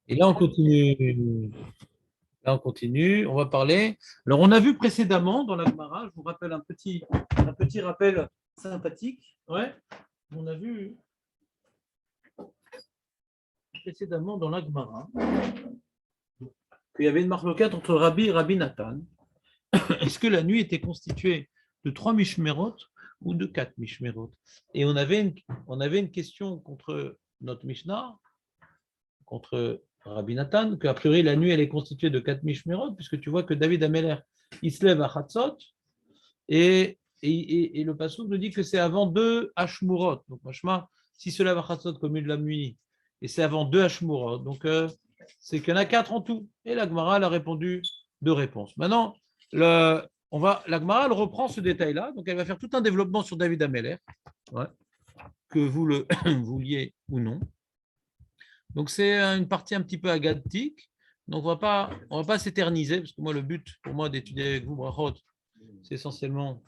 Et là, on continue. Là, on continue. On va parler. Alors, on a vu précédemment dans la Gemara, je vous rappelle un petit rappel sympathique. Ouais. On a vu précédemment dans la Gemara qu'il y avait une marloquette entre Rabbi et Rabbi Nathan. Est-ce que la nuit était constituée de 3 mishmerot ou de 4 mishmerot? Et on avait une question contre notre Mishnah, contre Rabbi Nathan, qu'a priori la nuit elle est constituée de 4 mishmerot, puisque tu vois que David Ameller, il se lève à Chatzot, et le Passouk nous dit que c'est avant 2 Hashmurot. Donc, machma, si se lève à Chatzot comme une de la nuit, et c'est avant 2 Hashmurot, donc c'est qu'il y en a 4 en tout. Et la Gemara elle a répondu 2 réponses. Maintenant, la Gemara elle reprend ce détail-là, donc elle va faire tout un développement sur David Ameller, ouais, que vous le vouliez ou non. Donc c'est une partie un petit peu agathique. Donc on va pas s'éterniser, parce que moi, le but pour moi d'étudier avec vous, Brachot, c'est essentiellement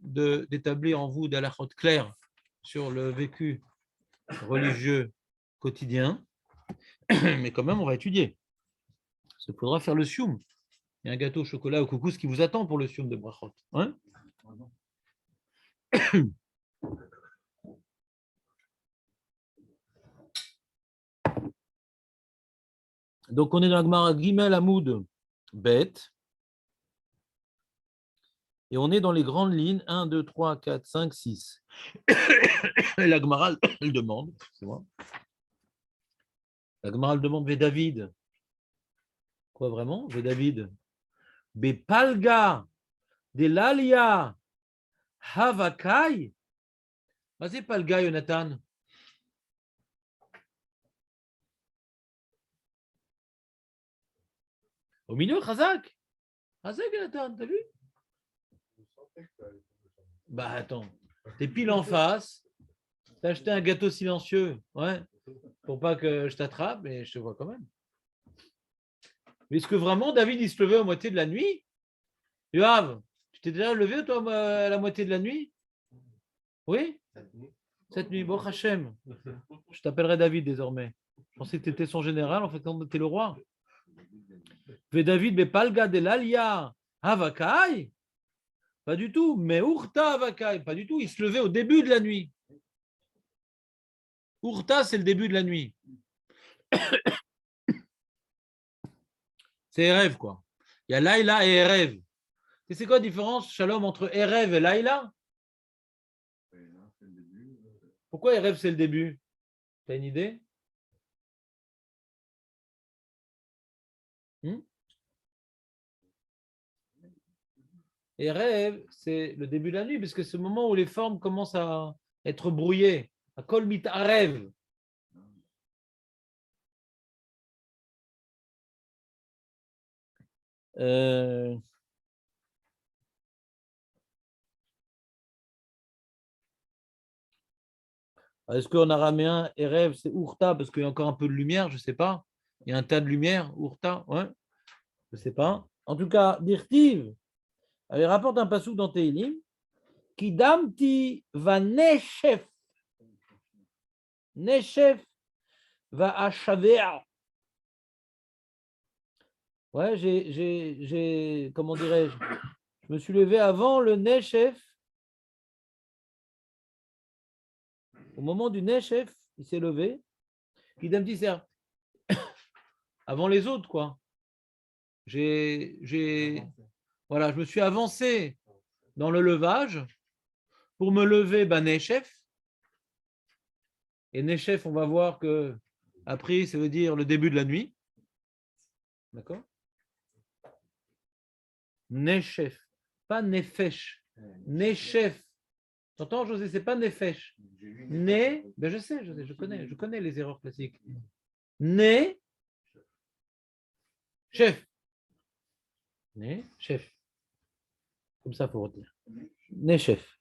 d'établir en vous des halachot clairs sur le vécu religieux quotidien. Mais quand même, on va étudier. Il faudra faire le sioum. Il y a un gâteau au chocolat au couscous qui vous attend pour le sioum de Brachot. Hein. Donc on est dans la Gemara Gimel Hamoud Bet. Et on est dans les grandes lignes 1, 2, 3, 4, 5, 6. Et la Gemara, elle demande, c'est moi. La Gemara, elle demande, mais David, quoi vraiment? Mais David, Bepalga, de l'Alia, Havakai. Vas-y, Palga, Jonathan. Au milieu, Khazak. Khazak, Jonathan, t'as vu? Bah attends, t'es pile en face, t'as acheté un gâteau silencieux, ouais, pour pas que je t'attrape, mais je te vois quand même. Mais est-ce que vraiment David, il se levait à moitié de la nuit? Yoav, tu t'es déjà levé, toi, à la moitié de la nuit? Oui? Cette nuit, Bon Hachem. Je t'appellerai David désormais. Je pensais que tu étais son général, en fait, tu es le roi. Mais David, mais palga de l'alia, Havakai? Pas du tout. Mais Urta Havakai? Pas du tout. Il se levait au début de la nuit. Urta, c'est le début de la nuit. C'est Erev, quoi. Il y a Laïla et Erev. Et c'est quoi la différence, Shalom, entre Erev et Laïla? Pourquoi Erev, c'est le début? Tu as une idée? Erev, c'est le début de la nuit, parce que c'est le moment où les formes commencent à être brouillées. À Kol Mitarev. Euh, Est-ce qu'en araméen, Erev, c'est Urta, parce qu'il y a encore un peu de lumière, je ne sais pas. Il y a un tas de lumière, Urta, ouais, je ne sais pas. En tout cas, Dirtiv, elle rapporte un passou dans Teilim, qui damti va nechef, nechef va achavea. Ouais, comment dirais-je, je me suis levé avant le nechef. Au moment du nechef, il s'est levé. Qui damti, c'est avant les autres, quoi. Voilà, je me suis avancé dans le levage pour me lever, Nechef. Et Nechef, on va voir que après, ça veut dire le début de la nuit. D'accord? Nechef, pas Nefesh. Nechef. T'entends, José, c'est pas Nefesh. Ben je sais, José, je connais les erreurs classiques. Né, chef. Né, chef. Comme ça, il faut retenir. Né, chef.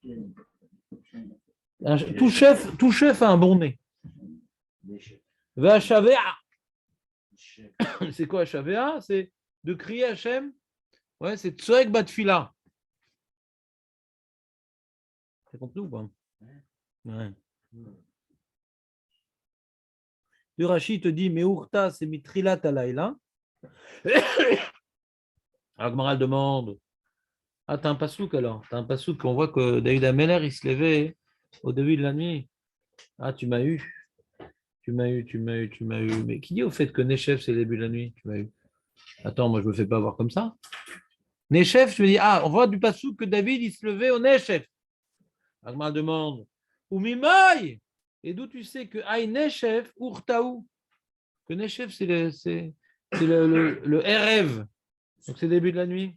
Tout chef a un bon nez. Vachavea. C'est quoi Chavea? C'est de crier Hachem. Ouais, c'est Tsoek Batfila. T'as compris ou pas? Ouais. Le Rashi te dit, mais Urta, c'est mitrilat alayla. Agmaral demande, ah, t'as un pasouk alors? T'as un pasouk, on voit que David Ameller, il se levait au début de la nuit. Ah, tu m'as eu. Tu m'as eu, tu m'as eu, tu m'as eu. Mais qui dit au fait que Nechev, c'est le début de la nuit? Tu m'as eu. Attends, moi, je me fais pas avoir comme ça. Nechev, je me dis, ah, on voit du pasouk que David, il se levait au Nechev. Agmaral demande, ou Mimaï? Et d'où tu sais que Aïe Nechev, Urtaou? Que Nechev, c'est le Erev. Donc, c'est le début de la nuit.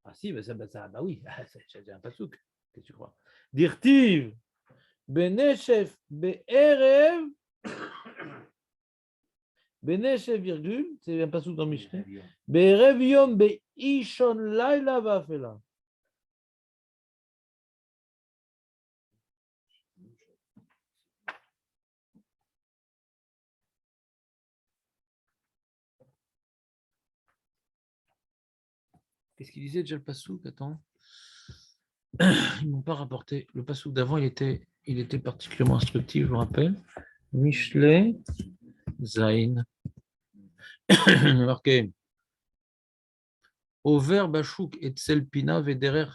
Ah si, bah oui, j'ai un pasouk. Qu'est-ce que tu crois? Dirtiv, Beneshef, Be'erev, Beneshef, virgule, c'est un pasouk dans Mishneh. Be'erev yom, Be'ishon laila va'afela. Qu'est-ce qu'il disait déjà le pasouk? Attends. Ils ne m'ont pas rapporté. Le pasouk d'avant, il était particulièrement instructif, je me rappelle. Mishle Zain. Marqué. Over Bachouk et Tselpina Vederer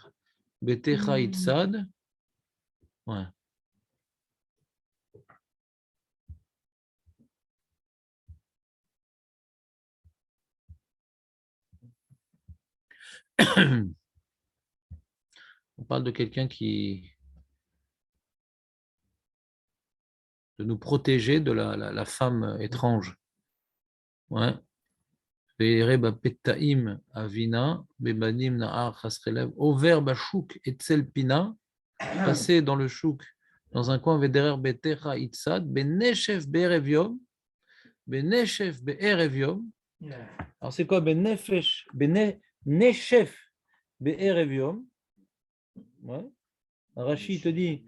Betecha Itzad. Ouais. On parle de quelqu'un de nous protéger de la femme étrange. Ouais. Avina, Bebanim Nahar Chasrelev, Over Bachouk et Tselpina, passer dans le chouk, dans un coin Vederer Betecha Itzad, Beneshef Be'ereviom, Beneshef Be'ereviom. Alors c'est quoi Benefesh, Beneshef Be'ereviom? Ouais. Rachid te dit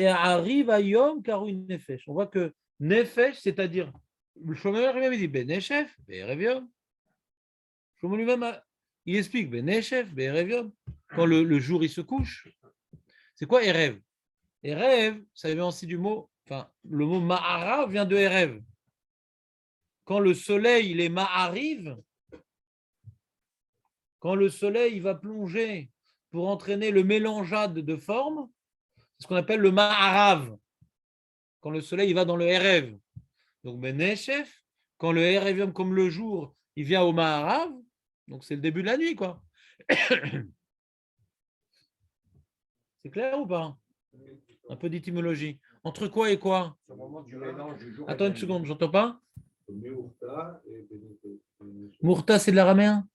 arrive à Yom Karoun Nefesh. On voit que Nefesh, c'est-à-dire le chômeur lui-même, il dit Beneshef, Be'ereviom. Le chômeur lui-même, il explique Beneshef, Be'ereviom. Quand le jour il se couche, c'est quoi Erev? Erev, ça vient aussi du mot, enfin, le mot Ma'ara vient de Erev. Quand le soleil, il est Ma'ariv, quand le soleil il va plonger pour entraîner le mélangeade de formes, c'est ce qu'on appelle le Ma'arav. Quand le soleil il va dans le Erev. Donc Beneshef, quand le Erevium comme le jour, il vient au Ma'arav, donc c'est le début de la nuit, quoi. C'est clair ou pas? Un peu d'étymologie. Entre quoi et quoi? Attends une seconde, j'entends pas. Mourta, c'est de l'araméen.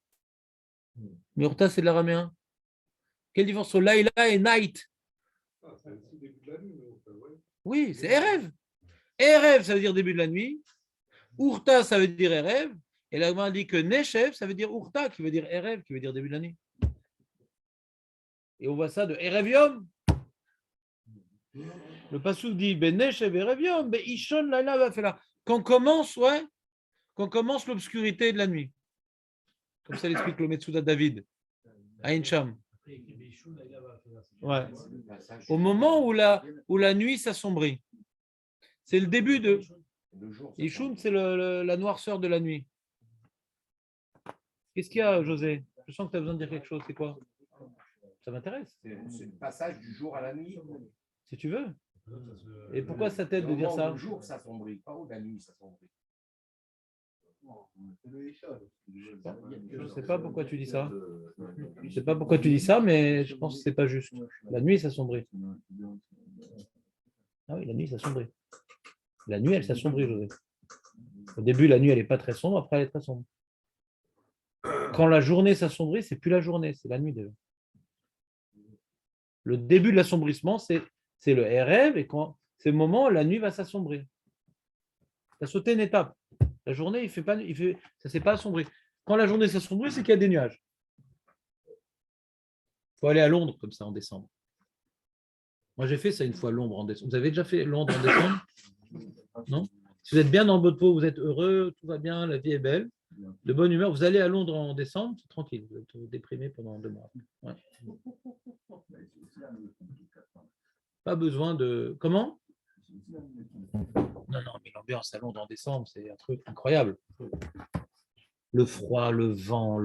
Mourta, c'est de l'araméen. Quelle différence entre Laïla et Night? Oui, c'est Erev. Erev, ça veut dire début de la nuit. Urta, ça veut dire Erev. Et là, on dit que Neshev, ça veut dire Urta, qui veut dire Erev, qui veut dire début de la nuit. Et on voit ça de Erevium. Le passou dit Neshev Erevium, Ishon Laila va faire là. Quand commence l'obscurité de la nuit. Comme ça l'explique le Metsuda David. Aïn Sham. Ouais. Au moment où la nuit s'assombrit. C'est le début de. Ishun, c'est la noirceur de la nuit. Qu'est-ce qu'il y a, José? Je sens que tu as besoin de dire quelque chose. C'est quoi? Ça m'intéresse. C'est le passage du jour à la nuit. Si tu veux. Et pourquoi ça t'aide de dire ça? Le jour s'assombrit, pas où la nuit s'assombrit. Je ne sais pas pourquoi tu dis ça. Je ne sais pas pourquoi tu dis ça, mais je pense que ce n'est pas juste. La nuit s'assombrit. Ah oui, la nuit s'assombrit. La nuit, elle s'assombrit, José. Au début, la nuit, elle n'est pas très sombre, après, elle est très sombre. Quand la journée s'assombrit, c'est plus la journée, c'est la nuit déjà. Le début de l'assombrissement, c'est le rêve, et quand c'est le moment où la nuit va s'assombrir. Tu as sauté une étape. La journée, ça ne s'est pas assombri. Quand la journée s'assombrit, c'est qu'il y a des nuages. Il faut aller à Londres comme ça en décembre. Moi, j'ai fait ça une fois, Londres en décembre. Vous avez déjà fait Londres en décembre? Non? Si vous êtes bien dans votre peau, vous êtes heureux, tout va bien, la vie est belle, de bonne humeur, vous allez à Londres en décembre, c'est tranquille, vous êtes déprimé pendant 2 mois. Ouais. Pas besoin de... Comment? Non, mais l'ambiance à Londres en décembre, c'est un truc incroyable. Le froid, le vent,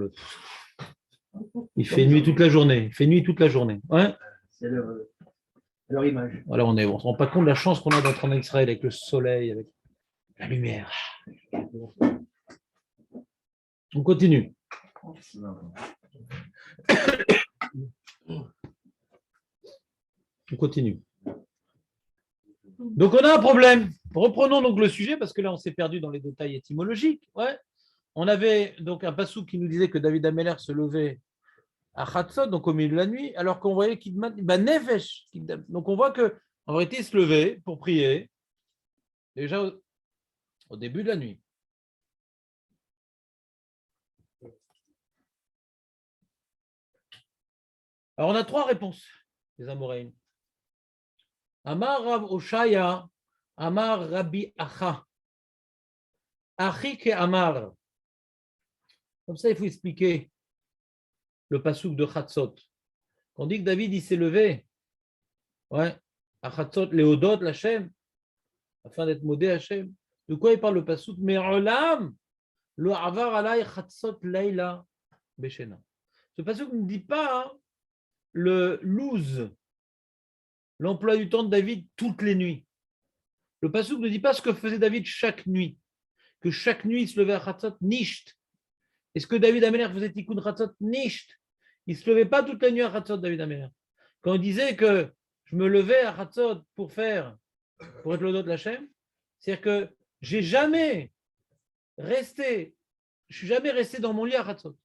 il fait nuit toute la journée. Il fait nuit toute la journée. Ouais. C'est leur image. Voilà, on ne se rend pas compte de la chance qu'on a d'être en Israël avec le soleil, avec la lumière. On continue. On continue. Donc, on a un problème. Reprenons donc le sujet parce que là, on s'est perdu dans les détails étymologiques. Ouais. On avait donc un passou qui nous disait que David Améler se levait à Chatzot, donc au milieu de la nuit, alors qu'on voyait qu'il Nefesh. Donc, on voit que en vérité, il se levait pour prier déjà au début de la nuit. Alors, on a trois réponses, les Amoraïm. Amar Rav Oshaya, Amar Rabbi Acha. Achi ke Amar. Comme ça, il faut expliquer le passouk de Chatzot. On dit que David, il s'est levé. Ouais. À Chatzot, Léodot, l'Hachem, afin d'être modé Hachem. De quoi il parle le passouk? Mais Olam, lo avar alay Chatzot Leila Beshena. Ce passouk ne dit pas le loose, l'emploi du temps de David toutes les nuits. Le passouk ne dit pas ce que faisait David chaque nuit. Que chaque nuit, il se levait à Chatzot, nisht. Est-ce que David Améler faisait tikkun Chatzot? Nisht. Il ne se levait pas toute la nuit à Chatzot, David Améler. Quand on disait que je me levais à Chatzot pour être l'odot de l'Hachem, c'est-à-dire que je ne suis jamais resté dans mon lit à Chatzot.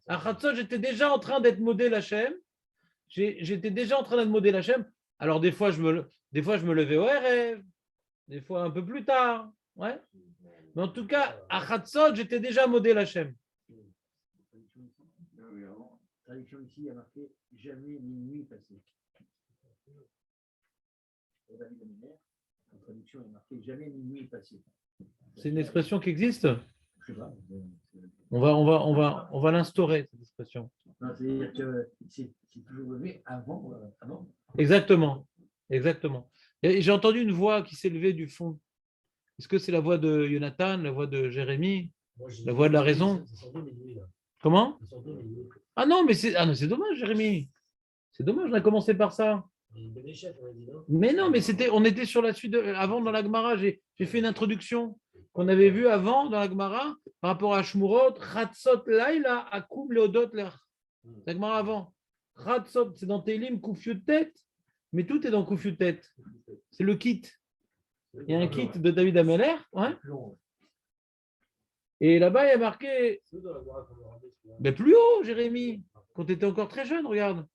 À Chatzot, j'étais déjà en train d'être modé l'Hachem. J'étais déjà en train d'être modé l'Hachem. Alors, des fois, je me levais au RF, des fois un peu plus tard. Ouais. Mais en tout cas, à Chatzot, j'étais déjà modé l'Hachem. Traduction ici, il y a marqué jamais minuit passé. En traduction, il y a marqué jamais minuit passé. C'est une expression qui existe? Je sais pas. On va l'instaurer, cette expression. Non, c'est-à-dire que c'est toujours levé avant. Exactement. Et j'ai entendu une voix qui s'est levée du fond. Est-ce que c'est la voix de Jonathan, la voix de Jérémie, la voix de la raison? Comment? Ah non, mais c'est dommage, Jérémie. C'est dommage, on a commencé par ça. Mais non, mais on était sur la suite avant dans la Gemara. J'ai fait une introduction qu'on avait vue avant dans la Gemara par rapport à Shmurot, Chatzot Laila, Akum Leodot Lech. La Gemara avant. Chatzot, c'est dans Télim, Koufiotet, mais tout est dans Koufiotet. C'est le kit. Il y a un kit de David Améler. Ouais. Et là-bas, il y a marqué. Mais plus haut, Jérémie, quand tu étais encore très jeune, regarde.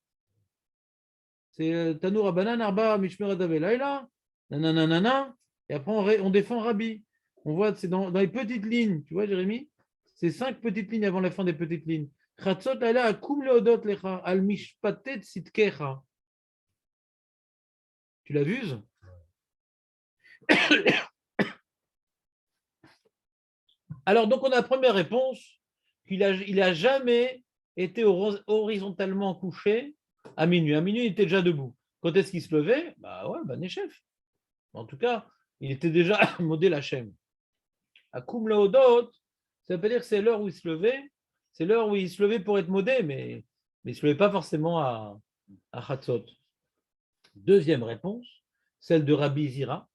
C'est Tanour Abanan, Arba, Mishmeret Avelaïla, nanana, et après on défend Rabbi. On voit, c'est dans les petites lignes, tu vois, Jérémie? C'est 5 petites lignes avant la fin des petites lignes. Chatzot ala akum leodot lecha, al mishpatet sitkecha. Tu l'as vu? Alors, donc, on a la première réponse, qu'il a jamais été horizontalement couché à minuit. À minuit, il était déjà debout. Quand est-ce qu'il se levait? Bah ouais, Nechef. En tout cas, il était déjà modé l'Hachem. Akum laodot, ça veut dire que c'est l'heure où il se levait. C'est l'heure où il se levait pour être modé, mais il ne se levait pas forcément à Chatzot. Deuxième réponse, celle de Rabbi Zera.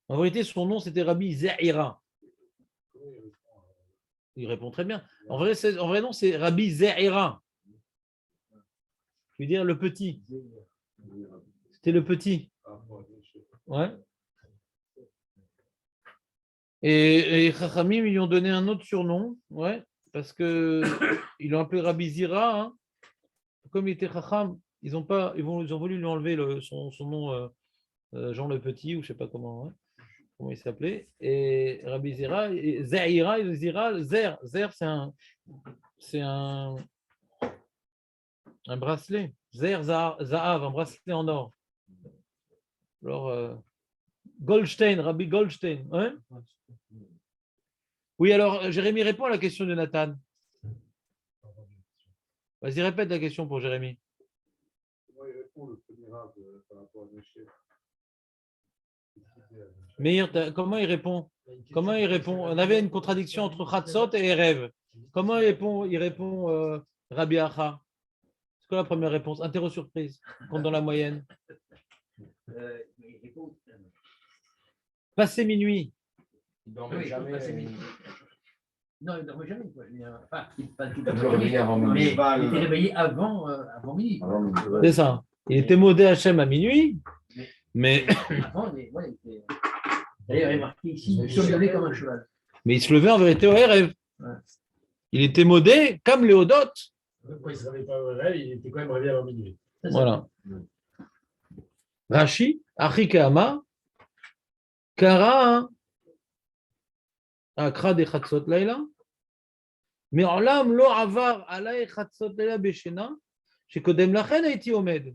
En vérité, son nom, c'était Rabbi Zera. Il répond très bien. En vrai nom, c'est Rabbi Zera. Je veux dire le petit. C'était le petit. Ouais. Et Chachamim, ils lui ont donné un autre surnom. Ouais. Parce qu'ils l'ont appelé Rabbi Zira. Hein. Comme il était Chacham, ils ont voulu lui enlever son nom Jean le Petit, ou je ne sais pas comment il s'appelait. Et Rabbi Zira, et Zahira, et Zira, Zer, c'est un bracelet. Zer, Zahav, un bracelet en or. Alors, Goldstein, Rabbi Goldstein. Hein? Oui, alors, Jérémie répond à la question de Nathan. Vas-y, répète la question pour Jérémy. Comment il répond le premier Rav par rapport à Meshach? Meir, comment il répond? Comment il répond? On avait une contradiction entre Khatsot et Erev. Comment il répond Rabbi Acha? C'est quoi la première réponse? Interro surprise, compte dans la moyenne. Il répond. Passé minuit. Il dormait Oui, jamais. passé minuit. Non, il ne dormait jamais. Quoi. Enfin, il dormait avant minuit. mais il était réveillé avant minuit. C'est ça. Il était modé Hachem à minuit, mais Avant, il était. D'ailleurs, il est marqué ici, il somnolait comme un cheval. il se levait en vérité au Erev. Ouais. Il était modé comme Léodot. Quand il ne se réveille pas au réveil, il était quand même réveillé avant minuit. Voilà. Rashi, Achikama, Kara, Akra de Chatzot Laila, Me'olam lo avar alay Chatzot Laila beshena, shekodem lachen haiti omed.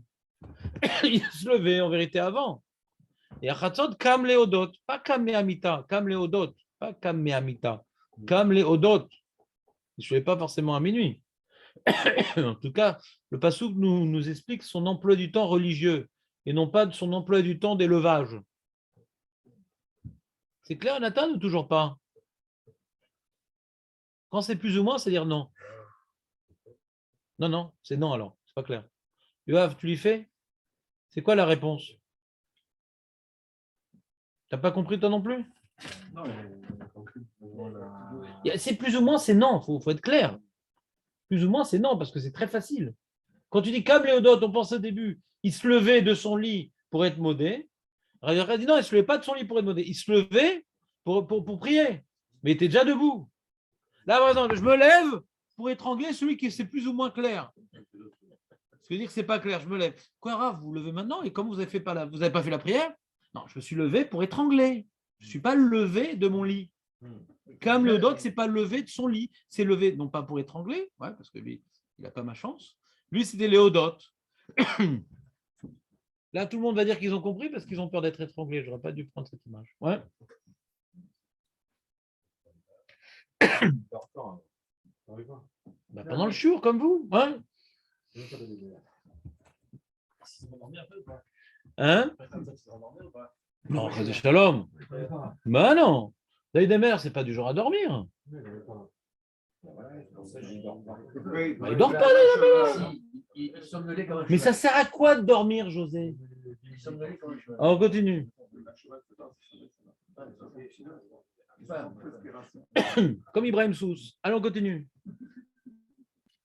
Il se levait en vérité avant. Et à Chatzot, Kam Léodot, pas Kam Me'amita, Kam Léodot, pas Kam Me'amita, Kam Léodot. Il ne se levait pas forcément à minuit. En tout cas, le Passouk nous explique son emploi du temps religieux et non pas de son emploi du temps d'élevage. C'est clair, Nathan, ou toujours pas? Quand c'est plus ou moins, c'est dire non. Non, c'est non alors, c'est pas clair. Yoav, tu lui fais? C'est quoi la réponse? T'as pas compris toi non plus? Non, C'est plus ou moins, c'est non, faut être clair. Plus ou moins, c'est non, parce que c'est très facile. Quand tu dis Kam Léodot, on pense au début, il se levait de son lit pour être modé. Il dit non, il ne se levait pas de son lit pour être modé. Il se levait pour prier, mais il était déjà debout. Là, par exemple, je me lève pour étrangler celui qui c'est plus ou moins clair. Ce qui veut dire que ce n'est pas clair, je me lève. Quoi, Rav, vous vous levez maintenant et comment vous n'avez pas fait la prière? Non, je me suis levé pour étrangler. Je ne suis pas levé de mon lit. Comme le dot, ce n'est pas levé de son lit. C'est levé, non pas pour étrangler, ouais, parce que lui, il n'a pas ma chance. Lui, c'était Léodote. Là, tout le monde va dire qu'ils ont compris parce qu'ils ont peur d'être étranglés. Je n'aurais pas dû prendre cette image. Ouais. Bah, pendant le jour, comme vous. Ouais. Hein? Non, c'est Shalom. Ben non. David Emer, c'est pas du genre à dormir. Il dort pas, Il somnolait comme un cheval. mais ça sert à quoi de dormir, José? Il somnolait comme un cheval. Alors, on continue. Comme Ibrahim Sous. Allez, on continue.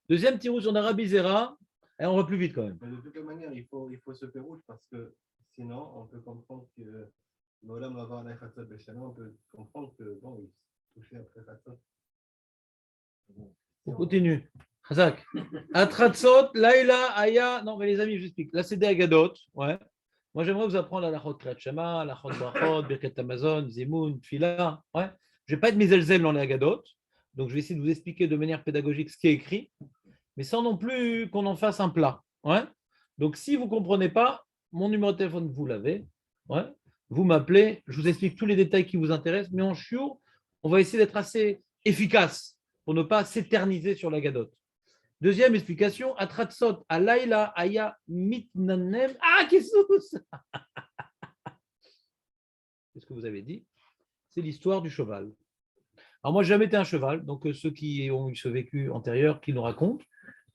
Deuxième petit rouge, on a Rabbi Zera. Et on va plus vite quand même. Mais de toute manière, il faut ce feu rouge parce que sinon, on peut comprendre que l'Olam va avoir la Khatsot Beshana, on peut comprendre que bon, il touchait après Khatsot. On continue. Chazak. Atratzot, Laila, Aya. Non, mais les amis, je vous explique. Là, c'est des Agadot. Ouais. Moi, j'aimerais vous apprendre à la Chod Kriyat Shema, la Chod Brachot, Birkat Amazon, Zimoun, Tfila. Ouais. Je ne vais pas être miselzel dans les Agadot. Donc, je vais essayer de vous expliquer de manière pédagogique ce qui est écrit, mais sans non plus qu'on en fasse un plat. Ouais. Donc, si vous ne comprenez pas, mon numéro de téléphone, vous l'avez. Ouais. Vous m'appelez, je vous explique tous les détails qui vous intéressent, mais en chiour, on va essayer d'être assez efficace pour ne pas s'éterniser sur la gadote. Deuxième explication, Atratsot, Alayla, Aya, Mitnanem. Ah, qu'est-ce que vous avez dit? C'est l'histoire du cheval. Alors, moi, je n'ai jamais été un cheval, donc ceux qui ont eu ce vécu antérieur, qui nous racontent.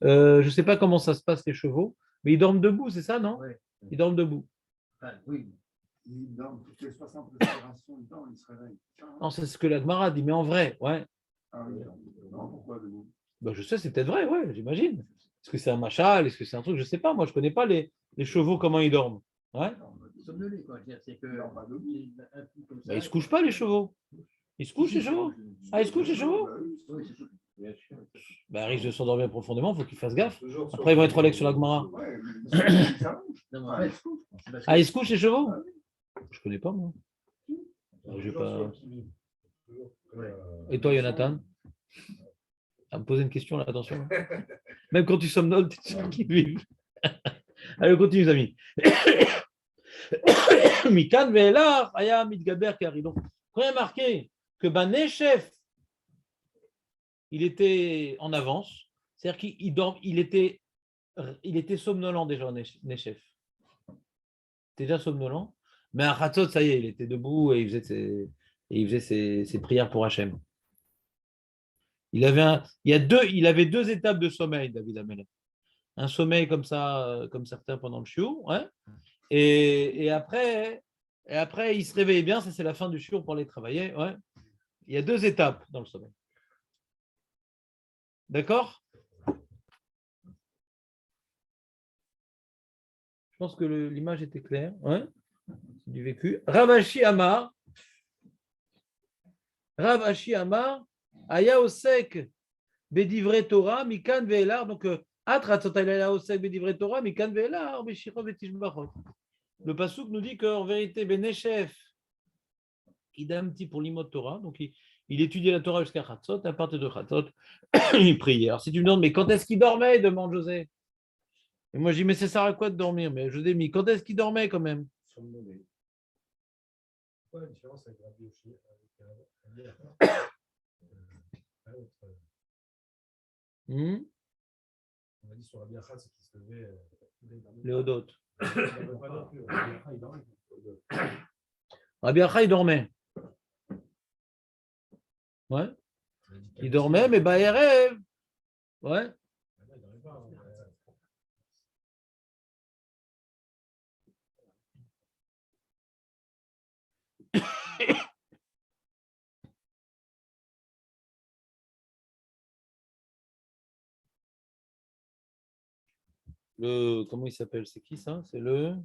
Je ne sais pas comment ça se passe, les chevaux, mais ils dorment debout, c'est ça, non? Ouais. Ils dorment debout. Enfin, oui. Il dorment toutes les 60 respirations, il se réveille. Non, c'est ce que la Gemara dit, mais en vrai, ouais. Ah oui, non, pourquoi debout? Ben, je sais, c'est peut-être vrai, ouais, j'imagine. Est-ce que c'est un machal? Est-ce que c'est un truc? Je ne sais pas, moi, je ne connais pas les chevaux, comment ils dorment. Ouais. Somnolé, quoi. C'est que. Non, pas debout. Ben, ils ne se couchent pas, les chevaux. Ils se couchent, les chevaux? Ah, ils se couchent, les chevaux? Oui, c'est tout. Ben, risque de s'endormir profondément, il faut qu'ils fassent gaffe. Après, ils vont être relax sur la Gemara. Ouais, mais ça bouge. Non, mais en fait, c'est parce que- Ah, ils se couchent, les chevaux? Je ne connais pas, moi. J'ai pas... Et toi, Jonathan? À me poser une question, là, attention. Même quand tu somnoles, tu es sûr qu'ils vivent. Allez, on continue, les amis. Mikan ve'elar, aya mitgaber kari. Donc, quand il est marqué que Baneshef, il était en avance, C'est-à-dire il était somnolent déjà en Nechef. Déjà somnolent. Mais à Khatzot, ça y est, il était debout et il faisait ses prières pour Hachem. Il avait deux étapes de sommeil, David Amelech. Un sommeil comme ça, comme certains pendant le shiur, ouais. Et après, il se réveillait bien, ça c'est la fin du shiur pour aller travailler, ouais. Il y a deux étapes dans le sommeil. D'accord? Je pense que l'image était claire, ouais. C'est du vécu. Rav Ashi Amar, Aya Osek, Bedivre Torah, Mikan Ve'elar, donc Aya Osek, Bedivre Torah, Mikan Ve'elar, Beshiro Betishbachot. Le Passouk nous dit qu'en vérité, Beneshef, Idamti pour l'imot Torah, donc il étudiait la Torah jusqu'à Chatzot, à partir de Chatzot, il priait. Alors si tu me demandes, mais quand est-ce qu'il dormait, demande José. Et moi je dis, mais ça sert à quoi de dormir? Mais José, mais quand est-ce qu'il dormait quand même? Quoi la différence avec Rabbi Yoshi On a dit sur Rabbi Achad, c'est qu'il se levait. Léodote. Rabbi Acha, il dormait. Ouais. Il dormait, mais bah, il rêve. Ouais. Comment il s'appelle? C'est qui ça? C'est le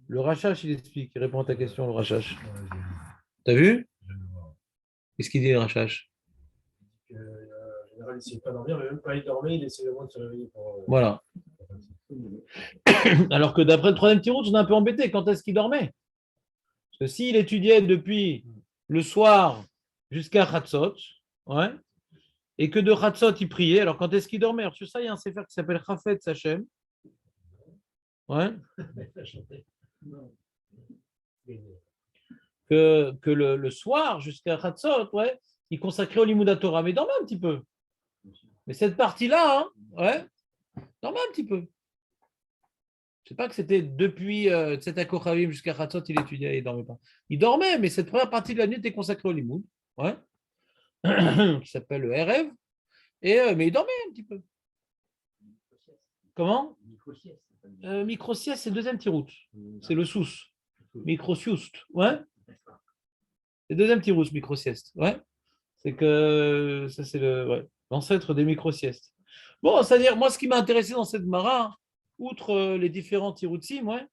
Rachash, il explique. Il répond à ta question, le Rachash. T'as vu? Qu'est-ce qu'il dit, le Rachash? En général, il ne sait pas dormir, mais même quand il dormait, il essayait au moins de se réveiller pour. Voilà. Alors que d'après le troisième tirout, on est un peu embêté. Quand est-ce qu'il dormait? Parce que s'il étudiait depuis le soir jusqu'à Chatzot, ouais, et que de Chatzot, il priait, alors quand est-ce qu'il dormait? Alors sur ça, il y a un sefer qui s'appelle Chafetz Hashem. Ouais. Que le soir jusqu'à Chatzot, ouais, il consacrait au Limouda Torah, mais il dormait un petit peu. Mais cette partie-là, hein, ouais, dormait un petit peu. Je ne sais pas que c'était depuis Tzeta Kochavim jusqu'à Chatzot, il étudiait, il ne dormait pas. Il dormait, mais cette première partie de la nuit était consacrée au Limoud, ouais, qui s'appelle le Erev, mais il dormait un petit peu. Comment? Micro-sieste, c'est le deuxième tirout. C'est le sous. Micro-sieste, ouais. C'est le deuxième tirout, micro-sieste, ouais. C'est que ça, c'est l'ancêtre des micro-siestes. Bon, c'est-à-dire, moi, ce qui m'a intéressé dans cette mara, outre les différents tiroutsim, ouais,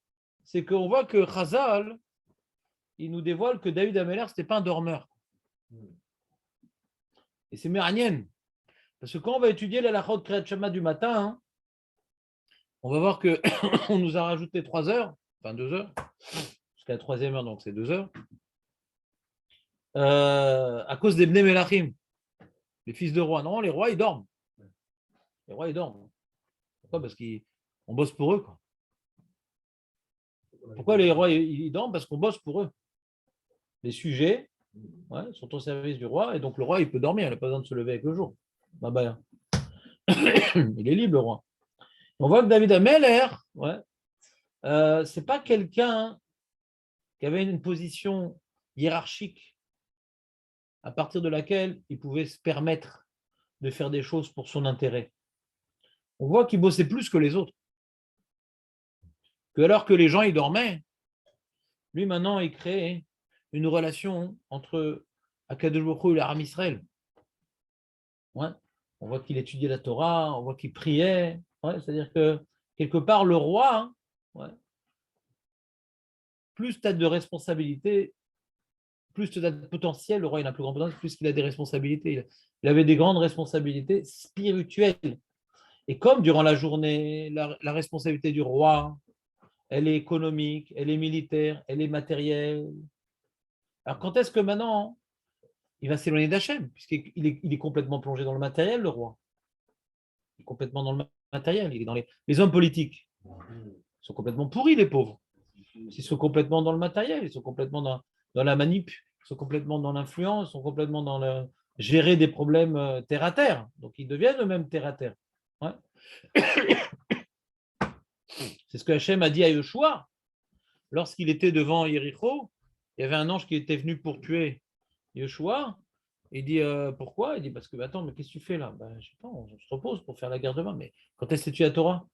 c'est qu'on voit que Chazal, il nous dévoile que David Ameller, ce n'était pas un dormeur. Et c'est Méranienne. Parce que quand on va étudier la Lachot Kriyat Shema du matin, hein, on va voir qu'on nous a rajouté 3 heures, enfin 2 heures, jusqu'à la 3e heure, donc c'est 2 heures, à cause des Bnei Melachim, les fils de rois. Non, les rois, ils dorment. Les rois, ils dorment. Pourquoi? Parce qu'on bosse pour eux, quoi. Pourquoi les rois ils dorment? Parce qu'on bosse pour eux. Les sujets, ouais, sont au service du roi, et donc le roi, il peut dormir, il n'a pas besoin de se lever avec le jour. Bah, il est libre, le roi. On voit que David Ameller, ouais, c'est pas quelqu'un qui avait une position hiérarchique à partir de laquelle il pouvait se permettre de faire des choses pour son intérêt. On voit qu'il bossait plus que les autres. Que alors que les gens, ils dormaient, lui, maintenant, il crée une relation entre Akadosh Baruch Hu et l'Aram Israël. Ouais. On voit qu'il étudiait la Torah, on voit qu'il priait. Ouais. C'est-à-dire que, quelque part, le roi, hein, ouais, plus tu as de responsabilités, plus tu as de potentiel, le roi il a plus grand potentiel, plus il a des responsabilités. Il avait des grandes responsabilités spirituelles. Et comme durant la journée, la responsabilité du roi, elle est économique, elle est militaire, elle est matérielle. Alors quand est-ce que maintenant, il va s'éloigner d'Hachem, puisqu'il est complètement plongé dans le matériel, le roi. Il est complètement dans le matériel, il est dans les hommes politiques. Ils sont complètement pourris, les pauvres. Ils sont complètement dans le matériel, ils sont complètement dans la manip, ils sont complètement dans l'influence, ils sont complètement dans gérer des problèmes terre à terre. Donc, ils deviennent eux-mêmes terre à terre. Ouais. C'est ce que Hachem a dit à Yoshua. Lorsqu'il était devant Yéricho, il y avait un ange qui était venu pour tuer Yoshua. Il dit pourquoi? Il dit parce que attends, mais qu'est-ce que tu fais là? Ben, je sais pas, on se repose pour faire la guerre demain. Mais quand est-ce que tu étudies la Torah?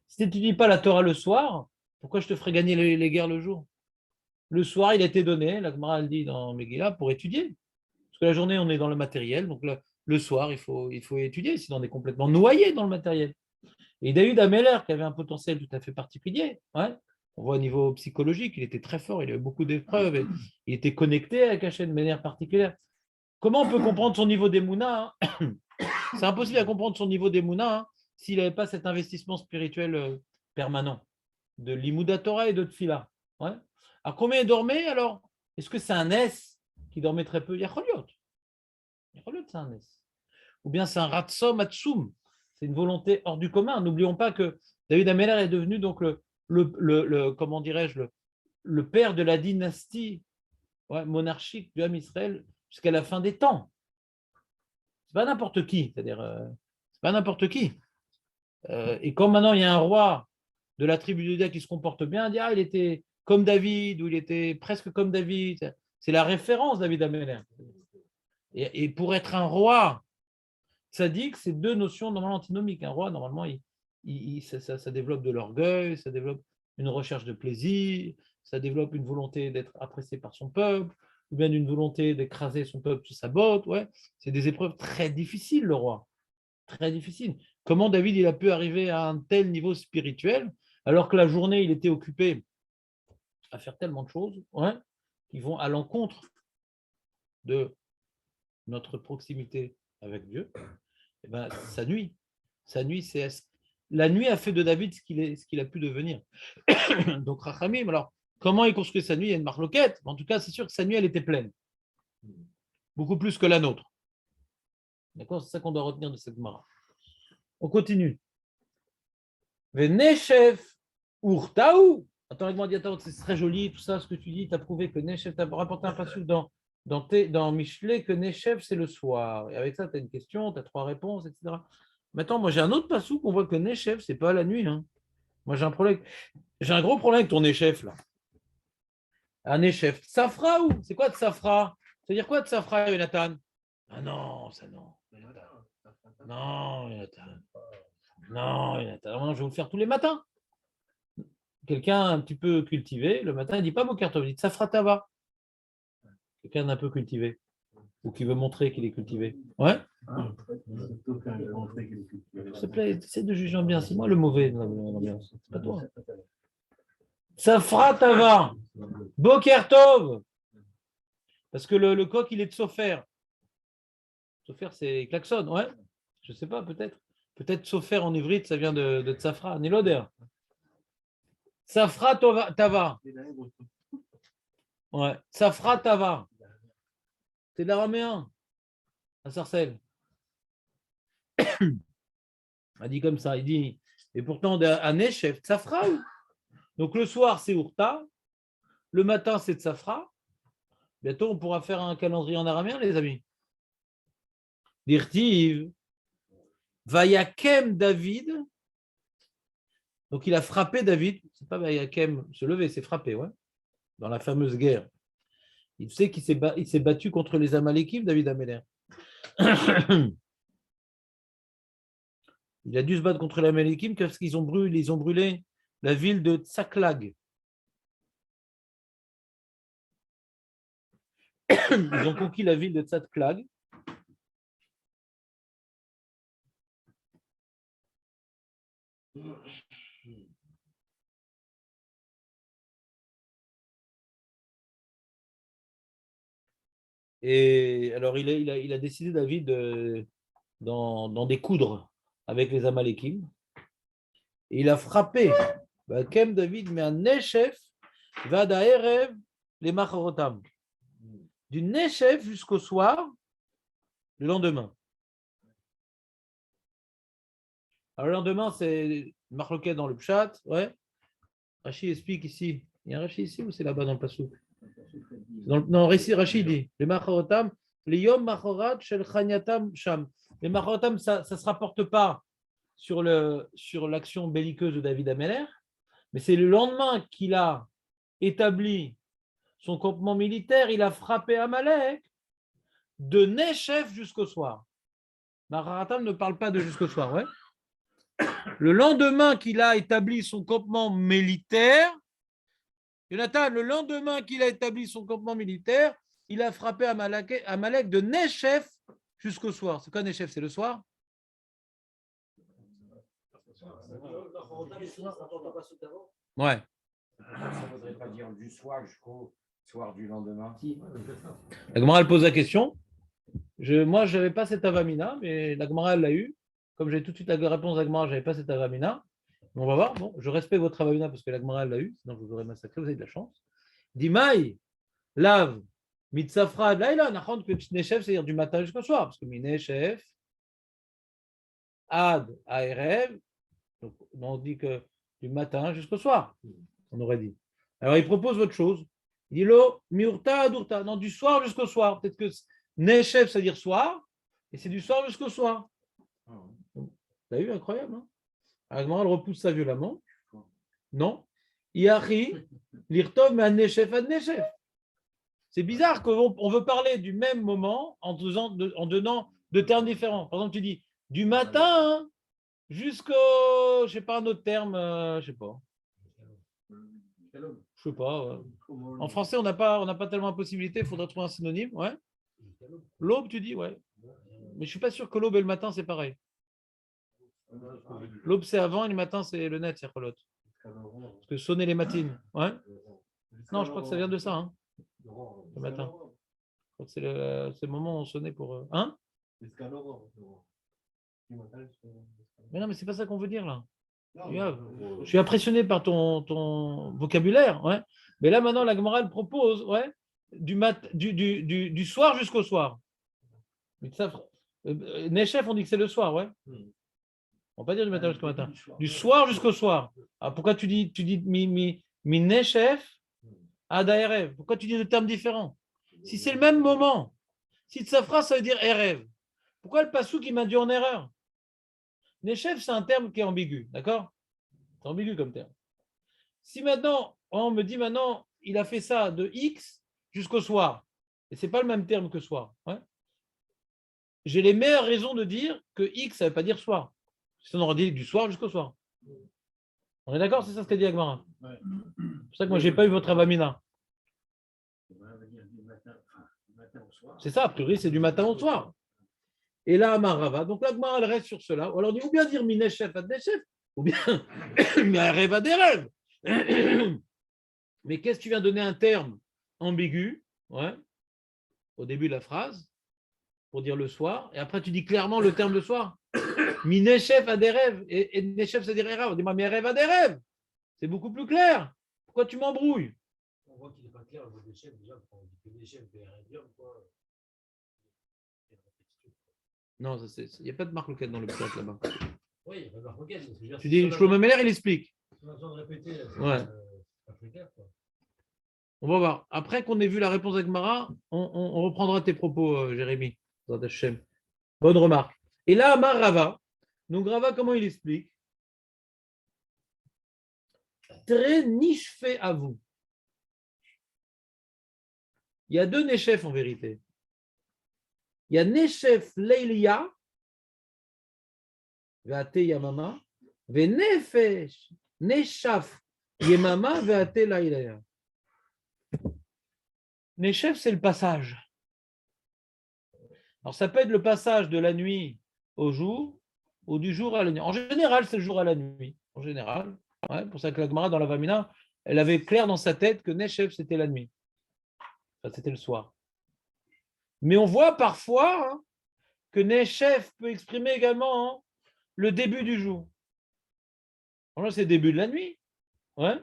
Si tu n'étudies pas la Torah le soir, pourquoi je te ferais gagner les guerres le jour? Le soir, il a été donné, la Gemara le dit dans Megillah, pour étudier. Parce que la journée, on est dans le matériel, donc le soir, il faut étudier, sinon on est complètement noyé dans le matériel. Et David Ameller, qui avait un potentiel tout à fait particulier, ouais, on voit au niveau psychologique, il était très fort, il avait beaucoup d'épreuves, et il était connecté avec Hachem de manière particulière. Comment on peut comprendre son niveau d'Emouna? C'est impossible à comprendre son niveau d'Emouna s'il n'avait pas cet investissement spirituel permanent de l'Imouda Torah et de Tfila. Ouais. Alors combien il dormait alors? Est-ce que c'est un S qui dormait très peu? Yacholiot, c'est un S. Ou bien c'est un Ratsom Atsum, c'est une volonté hors du commun. N'oublions pas que David Ameller est devenu donc comment dirais-je, le père de la dynastie monarchique du Ham Israël jusqu'à la fin des temps. C'est pas n'importe qui, c'est-à-dire, c'est pas n'importe qui. Et quand maintenant il y a un roi de la tribu de Juda qui se comporte bien, on dit il était comme David ou il était presque comme David. C'est la référence David Ameller. Et pour être un roi tzaddik, c'est deux notions normalement antinomiques. Un roi, normalement, ça développe de l'orgueil, ça développe une recherche de plaisir, ça développe une volonté d'être apprécié par son peuple, ou bien une volonté d'écraser son peuple sous sa botte. Ouais. C'est des épreuves très difficiles, le roi. Très difficiles. Comment David il a pu arriver à un tel niveau spirituel, alors que la journée, il était occupé à faire tellement de choses qui vont à l'encontre de notre proximité avec Dieu. Eh ben, sa nuit, c'est la nuit a fait de David ce qu'il a pu devenir. Donc Rachamim, alors comment il construit sa nuit? Il y a une marloquette. En tout cas, c'est sûr que sa nuit, elle était pleine, beaucoup plus que la nôtre. D'accord? C'est ça qu'on doit retenir de cette mara. On continue. Veneshev urtaou. Attends, moi, c'est très joli, tout ça, ce que tu dis. Tu as prouvé que Neshev, tu as rapporté un passage dans Michelet que Neshev, c'est le soir. Et avec ça, tu as une question, tu as 3 réponses, etc. Maintenant, moi, j'ai un autre passage qu'on voit que Neshev, c'est pas la nuit. Hein. Moi, j'ai un problème. J'ai un gros problème avec ton Neshev, là. Un Neshev. Safra ou? C'est quoi de Safra? C'est-à-dire quoi de Safra, Jonathan? Ah non, ça non. Non, Jonathan. Non, Jonathan. Je vais vous le faire tous les matins. Quelqu'un un petit peu cultivé, le matin, il ne dit pas Bokertov, il dit Safra Tava. Quelqu'un d'un peu cultivé. Ou qui veut montrer qu'il est cultivé. Ouais? S'il te plaît, essaie de juger bien. C'est moi le mauvais dans l'ambiance. C'est pas toi. Safra Tava. Bokertov. Parce que le coq, il est de Sofer. Sofer, c'est klaxon, ouais? Je ne sais pas, peut-être. Peut-être Sofer en ivrite, ça vient de Tsafra, Niloder. Safra Tava. Ouais. Safra Tava. C'est de l'araméen. À Sarcelles. Il dit comme ça. Il dit. Et pourtant, à Neshev, Tsafra. Donc le soir, c'est Urta. Le matin, c'est Tsafra. Bientôt, on pourra faire un calendrier en araméen, les amis. Dirtiv. Vayakem David. Donc il a frappé David. C'est pas Vayakem se lever, c'est frapper, ouais. Dans la fameuse guerre. Il sait qu'il s'est battu contre les Amalékim, David Ameller. Il a dû se battre contre les Amalékim parce qu'ils ont brûlé la ville de Tsaklag. Ils ont conquis la ville de Tsaklag. Et alors, il a décidé, David, d'en découdre avec les Amalékim. Et il a frappé, Kem David, mais un Neshef, Vadaerev, les Macharotam. Du Neshef jusqu'au soir, le lendemain. Alors, le lendemain, c'est Marloquet dans le Pshat, ouais. Rachid explique ici. Il y a un Rachid ici ou c'est là-bas dans le Passouk? Non, Rachid dit, les Macharotam, les Yom Machorat Shel Chanyatam Sham. Les Machoratam, ça ne se rapporte pas sur l'action belliqueuse de David Améler, mais c'est le lendemain qu'il a établi son campement militaire, il a frappé Amalek de Nechef jusqu'au soir. Machoratam ne parle pas de jusqu'au soir, ouais. Le lendemain qu'il a établi son campement militaire, Jonathan, le lendemain qu'il a établi son campement militaire, il a frappé Amalek de Nechef jusqu'au soir. C'est quoi Nechef? C'est le soir? Ouais. Ça ne voudrait pas dire du soir jusqu'au soir du lendemain. La Gemara, elle pose la question. Moi, je n'avais pas cette avamina, mais la Gemara, elle l'a eu. Comme j'ai tout de suite la réponse de la Gemara, je n'avais pas cette avamina. On va voir. Bon, je respecte votre avamina parce que la Gemara, elle l'a eu. Sinon, je vous aurais massacré. Vous avez de la chance. Dimaï, lave, mitzafra, laïla, nachon, que Nechef, c'est-à-dire du matin jusqu'au soir. Parce que Nechef, ad, aerev, donc on dit que du matin jusqu'au soir, on aurait dit. Alors, il propose autre chose. Il dit lo, miurta, adurta. Non, du soir jusqu'au soir. Peut-être que Nechef, c'est-à-dire soir, et c'est du soir jusqu'au soir. T'as vu, incroyable, hein? Alors, elle repousse ça violemment. Non. Iachi, l'irtov, mais Nechef ad Nechef. C'est bizarre qu'on veut parler du même moment en donnant deux termes différents. Par exemple, tu dis du matin jusqu'au, je ne sais pas, un autre terme, je ne sais pas. Je sais pas. En français, on n'a pas tellement de possibilités, il faudrait trouver un synonyme. Ouais. L'aube, tu dis, ouais. Mais je ne suis pas sûr que l'aube et le matin, c'est pareil. L'aube, c'est avant et le matin, c'est le net, c'est l'autre. Parce que sonner les matines. Ouais. Non, je crois que ça vient de ça. Hein. Le matin. Je crois que c'est le moment où on sonnait pour. Hein? Mais non, mais c'est pas ça qu'on veut dire là. Je suis impressionné par ton vocabulaire. Ouais. Mais là, maintenant, la Gemara elle propose ouais, du soir jusqu'au soir. Nechef, on dit que c'est le soir, ouais. On va pas dire du matin jusqu'au matin. Du soir jusqu'au soir. Alors, pourquoi tu dis mi Nechef ad Erev? Pourquoi tu dis deux termes différents? Si c'est le même moment, si Tsafra, ça veut dire Erev. Pourquoi le Passouk qui m'induit en erreur? Nechef, c'est un terme qui est ambigu, d'accord? C'est ambigu comme terme. Si maintenant, on me dit maintenant, il a fait ça de X jusqu'au soir, et ce n'est pas le même terme que soir, ouais, j'ai les meilleures raisons de dire que X, ça ne veut pas dire soir. Sinon, on aurait dit du soir jusqu'au soir. On est d'accord? C'est ça ce qu'a dit Agmara. Ouais. C'est pour ça que moi, je n'ai pas eu votre avamina. C'est ça, a priori, c'est du matin au soir. Et là, Amarava, donc l'Agmara, elle reste sur cela. Alors, on dit ou bien dire Minechef ad Nechef, ou bien rêve à des rêves. Mais qu'est-ce que tu viens de donner un terme ambigu ouais, au début de la phrase pour dire le soir, et après tu dis clairement le terme de soir. Minechef a des rêves, et Nechef c'est des rêves. On dit, mais rêve à des rêves. C'est beaucoup plus clair. Pourquoi tu m'embrouilles? On voit qu'il n'est pas clair le mot Nechef, déjà, quand on dit que Nechef est un quoi. Non, il n'y a pas de marque locale dans le plat là-bas. Oui, il n'y a pas de marque locale. Tu dis, Shlomo Meller, il explique. On a besoin de répéter. Ouais. Pas très clair, quoi. On va voir. Après qu'on ait vu la réponse avec Mara, on reprendra tes propos, Jérémy. Bonne remarque. Et là, Amar Rava. Donc, Rava, comment il explique? Très niche fait à vous. Il y a deux Nechef en vérité. Il y a Nechef Leilia, Veate Yamama, Ve Nefesh, Nechaf Yemama, Veate Leilia. Nechef, c'est le passage. Alors, ça peut être le passage de la nuit au jour ou du jour à la nuit. En général, c'est le jour à la nuit. En général. Ouais, pour ça que la Gemara, dans la Vamina, elle avait clair dans sa tête que Nechef, c'était la nuit. Enfin, c'était le soir. Mais on voit parfois hein, que Nechef peut exprimer également hein, le début du jour. Alors, c'est le début de la nuit. Ouais.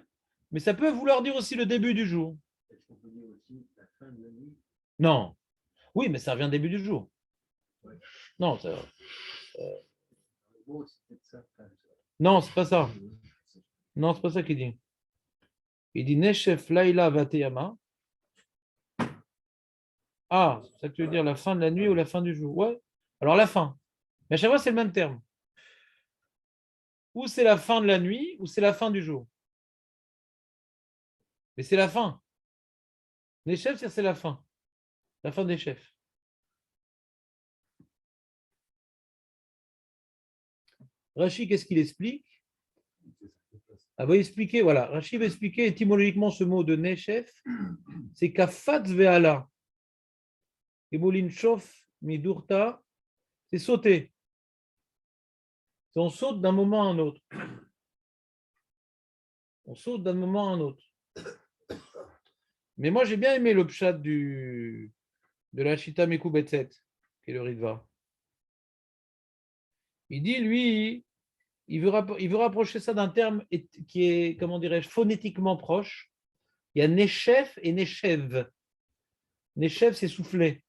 Mais ça peut vouloir dire aussi le début du jour. Est-ce qu'on peut dire aussi la fin de la nuit? Non. Oui, mais ça revient au début du jour. Ouais. Non, ça. Non, c'est pas ça. Non, c'est pas ça qu'il dit. Il dit Nechef Laila Vateyama. Ah, c'est ça que tu veux dire, la fin de la nuit ou la fin du jour. Ouais. Alors la fin. Mais à chaque fois, c'est le même terme. Ou c'est la fin de la nuit, ou c'est la fin du jour. Mais c'est la fin. Les chefs, c'est la fin. La fin des chefs. Rachid, qu'est-ce qu'il explique? Ah, va expliquer, voilà. Rachid va expliquer étymologiquement ce mot de Nechef. C'est Kafatz ve'ala. Et Moulin Chof, Midurta, c'est sauter. C'est on saute d'un moment à un autre. On saute d'un moment à un autre. Mais moi, j'ai bien aimé le pshat de la Shita Mekou Betset, qui est le Ritva. Il dit, lui, il veut rapprocher ça d'un terme qui est, comment dirais-je, phonétiquement proche. Il y a Nechef et Nechev. Nechev, c'est souffler.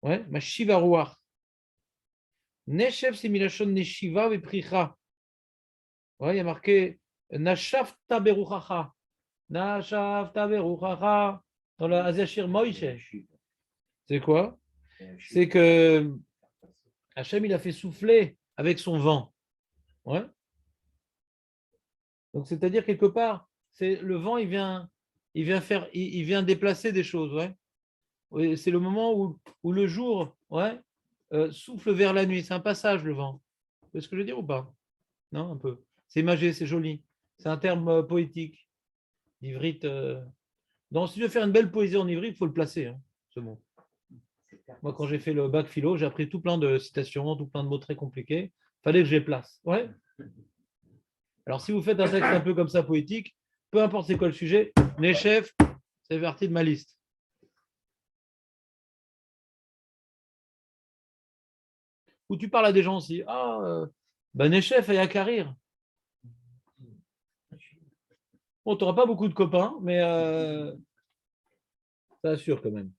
Ouais, ma Shiva Ruach. Nechev, c'est Milachon Neshiva et Pricha. Ouais, il y a marqué Nashafta Beruchacha. Nashafta Beruchacha. Dans la Azashir Moïse. C'est quoi? C'est que Hachem, il a fait souffler avec son vent. Ouais. Donc, c'est-à-dire, quelque part, c'est le vent, il vient déplacer des choses. Ouais. Oui, c'est le moment où le jour souffle vers la nuit. C'est un passage, le vent. Vous voyez ce que je veux dire ou pas? Non, un peu. C'est imagé, c'est joli. C'est un terme poétique. Ivrite. Donc, si tu veux faire une belle poésie en ivrite, il faut le placer, hein, ce mot. Moi, quand j'ai fait le bac philo, j'ai appris tout plein de citations, tout plein de mots très compliqués. Il fallait que je les place. Ouais. Alors, si vous faites un texte un peu comme ça poétique, peu importe c'est quoi le sujet, les chefs, c'est partie de ma liste. Ou tu parles à des gens aussi. Ah, Nechef et Yakarir. Bon, tu n'auras pas beaucoup de copains, mais ça assure quand même.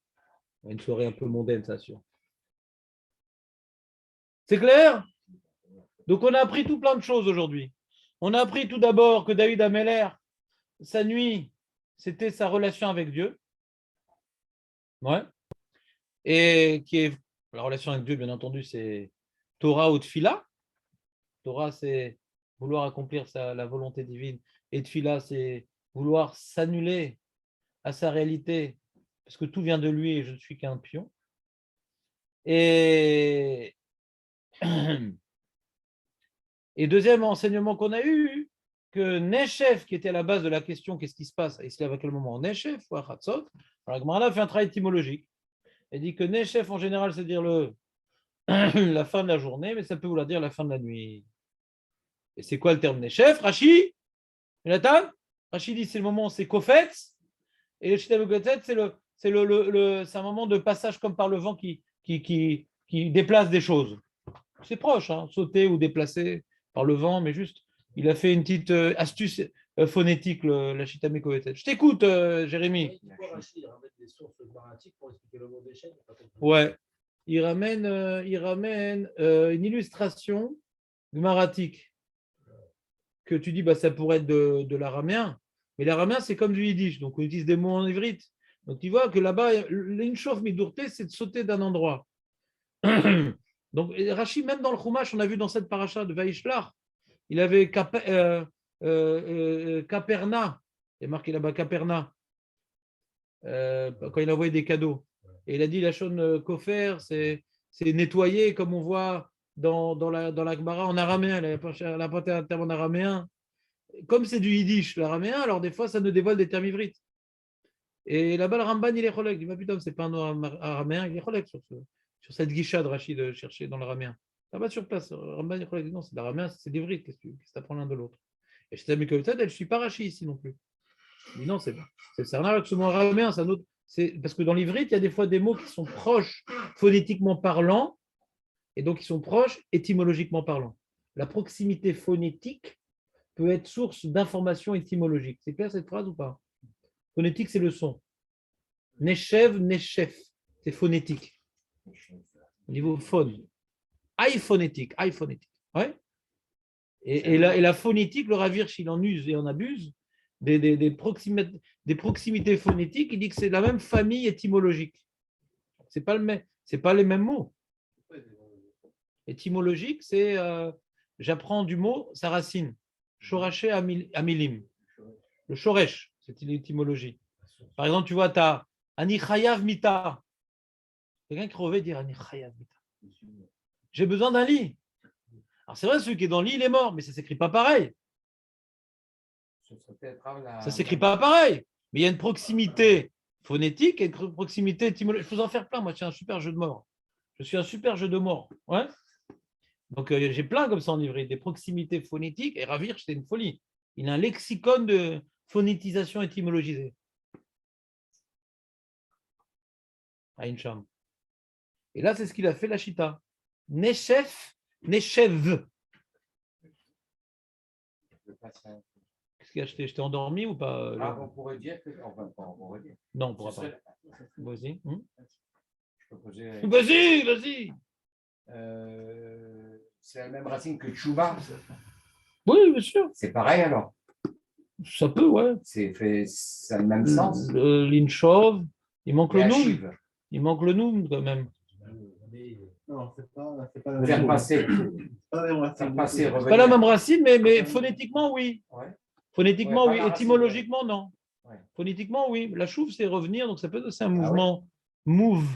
Une soirée un peu mondaine, ça assure. C'est clair? Donc, on a appris tout plein de choses aujourd'hui. On a appris tout d'abord que David Ameller, sa nuit, c'était sa relation avec Dieu. Ouais. Et qui est la relation avec Dieu, bien entendu, c'est Torah ou Tfila. Torah, c'est vouloir accomplir la volonté divine. Et Tfila, c'est vouloir s'annuler à sa réalité, parce que tout vient de lui et je ne suis qu'un pion. Et deuxième enseignement qu'on a eu, que Nechef, qui était à la base de la question qu'est-ce qui se passe, il se lève à quel moment? Nechef ou Achatzot. Alors Gemara fait un travail étymologique. Elle dit que Nechef en général, c'est dire la fin de la journée, mais ça peut vouloir dire la fin de la nuit. Et c'est quoi le terme Nechef? Rashi? Jonathan? Rashi dit c'est le moment où c'est Kofetz. Et le Shita Bekotet, c'est un moment de passage comme par le vent qui déplace des choses. C'est proche, hein, sauter ou déplacer par le vent, mais juste, il a fait une petite astuce phonétique, la Shita Bekotet. Je t'écoute, Jérémy. Pourquoi Rachid ramène des sources dramatiques pour expliquer le mot d'échec? Ouais, il ramène une illustration gmaratique que tu dis, ça pourrait être de l'araméen, mais l'araméen, c'est comme du yiddish, donc on utilise des mots en ivrite. Donc tu vois que là-bas, l'inchof midourté, c'est de sauter d'un endroit. Donc Rachid, même dans le Chumash, on a vu dans cette paracha de Vaishlach, il avait Caperna, il est marqué là-bas Caperna, quand il a envoyé des cadeaux. Et il a dit la chaîne Kofer, c'est nettoyer, comme on voit dans la Gemara en araméen. Elle a apporté un terme en araméen. Comme c'est du yiddish, l'araméen, alors des fois, ça nous dévoile des termes ivrites. Et là-bas, le Ramban, il est cholèque. Il dit, putain, c'est pas un araméen, il est cholèque sur cette guicha de Rachid de chercher dans l'araméen. Là-bas, sur place, Ramban, il est cholèque. Non, c'est l'araméen, c'est l'ivrite. Qu'est-ce que tu apprends l'un de l'autre? Et je t'ai dit que peut-être, je ne suis pas Rachid ici non plus. Il dit, non, c'est un araméen, ce mot araméen, c'est un autre. Parce que dans l'ivrite, il y a des fois des mots qui sont proches phonétiquement parlant, et donc qui sont proches étymologiquement parlant. La proximité phonétique peut être source d'informations étymologiques. C'est clair cette phrase ou pas? Phonétique, c'est le son. Nechev, nechef, c'est phonétique. Au niveau phone. Phonétique. Ouais. Et la phonétique, le Ravirch, il en use et en abuse. Des proximités phonétiques, il dit que c'est la même famille étymologique. c'est pas les mêmes mots. Étymologique, c'est j'apprends du mot, sa racine. Shoraché amilim. Le shoresh, c'est l'étymologie. Par exemple, tu vois, tu as Ani chayav mita. Quelqu'un qui revient dire Ani chayav mita. J'ai besoin d'un lit. Alors c'est vrai, celui qui est dans le lit, il est mort, mais ça ne s'écrit pas pareil. Ça ne s'écrit pas pareil. Mais il y a une proximité phonétique et une proximité étymologique. Je peux en faire plein, moi, c'est un super jeu de mort. Je suis un super jeu de mort. Ouais. Donc j'ai plein comme ça en ivry, des proximités phonétiques, et Ravirch, c'est une folie. Il a un lexicon de phonétisation étymologisée. Aïncham. Et là, c'est ce qu'il a fait, la Chita. Nechef, Nechev. Qu'est-ce qu'il a acheté? Je t'ai endormi ou pas? On pourrait dire que. Enfin, on pourrait dire. Non, on ne pourra pas. Vas-y. Je peux poser. Vas-y, vas-y. C'est la même racine que tchouva. Oui, bien sûr. C'est pareil alors. Ça peut, ouais. Ça a le même sens. L'inchov, il manque le noum. Yachiv. Il manque le noum quand même. Non, c'est pas la Faire même passer. pas la même racine. Faire passer, C'est pas revenir. la même racine, mais phonétiquement, oui. Ouais. Phonétiquement, Ouais, oui. pas la racine, Étymologiquement, non. Ouais. Phonétiquement, oui. La chouve, c'est revenir, donc ça peut être aussi un ouais. mouvement. Move,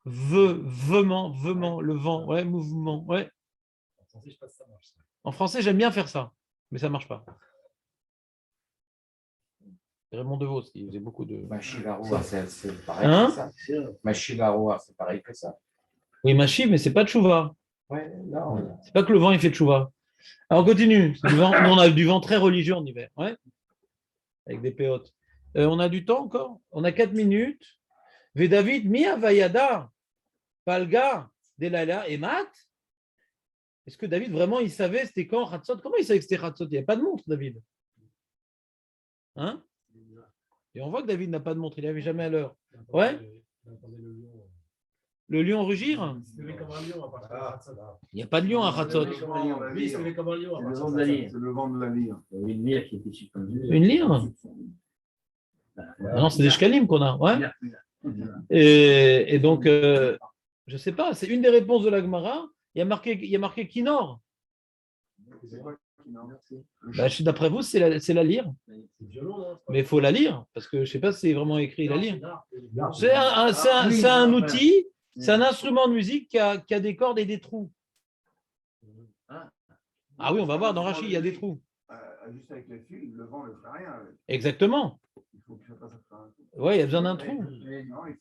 vement, le vent, ouais, mouvement, ouais. En français, je sais pas si ça marche. En français, j'aime bien faire ça, mais ça ne marche pas. Raymond DeVos, qui faisait beaucoup de. Machivaroua, c'est pareil Hein que ça. Machivaroua, c'est pareil que ça. Oui, machiv, mais c'est pas de chouva. Ouais, non. C'est pas que le vent, il fait de chouva. Alors, on continue. C'est du vent- nous, on a du vent très religieux en hiver, ouais, avec des péotes. On a du temps encore. On a 4 minutes. Vedavid, Mia Vayada, Palga, Delala et Mat. Est-ce que David, vraiment, il savait c'était quand Hatzot? Comment il savait que c'était Hatzot? Il n'y avait pas de montre, David. Hein? Et on voit que David n'a pas de montre, il n'avait jamais à l'heure. Ouais. Le lion rugir? Il se levait comme un lion à partir de Hatzot. Il n'y a pas de lion à Hatzot. Oui, il se levait comme un lion à Le partir vent de de la Hatzot. lyre. C'est le vent de la lyre. Il y avait une lyre qui était suspendue. Une lyre? Ah non, c'est des shkalim qu'on a. Ouais. Et donc, je ne sais pas, c'est une des réponses de la Gemara. Il y a marqué Kinor. C'est quoi qui n'en Bah, d'après vous, c'est la lyre. C'est violon, non? Mais il faut la lire, parce que je ne sais pas si c'est vraiment écrit la lyre. Non, C'est un outil, c'est un instrument de musique qui a des cordes et des trous. Ah oui, on va voir, dans Rachid, il y a des trous. Juste avec les fils, le vent ne fait rien. Exactement. Il faut que ça fasse un trou. Oui, il y a besoin d'un trou. Non, il ne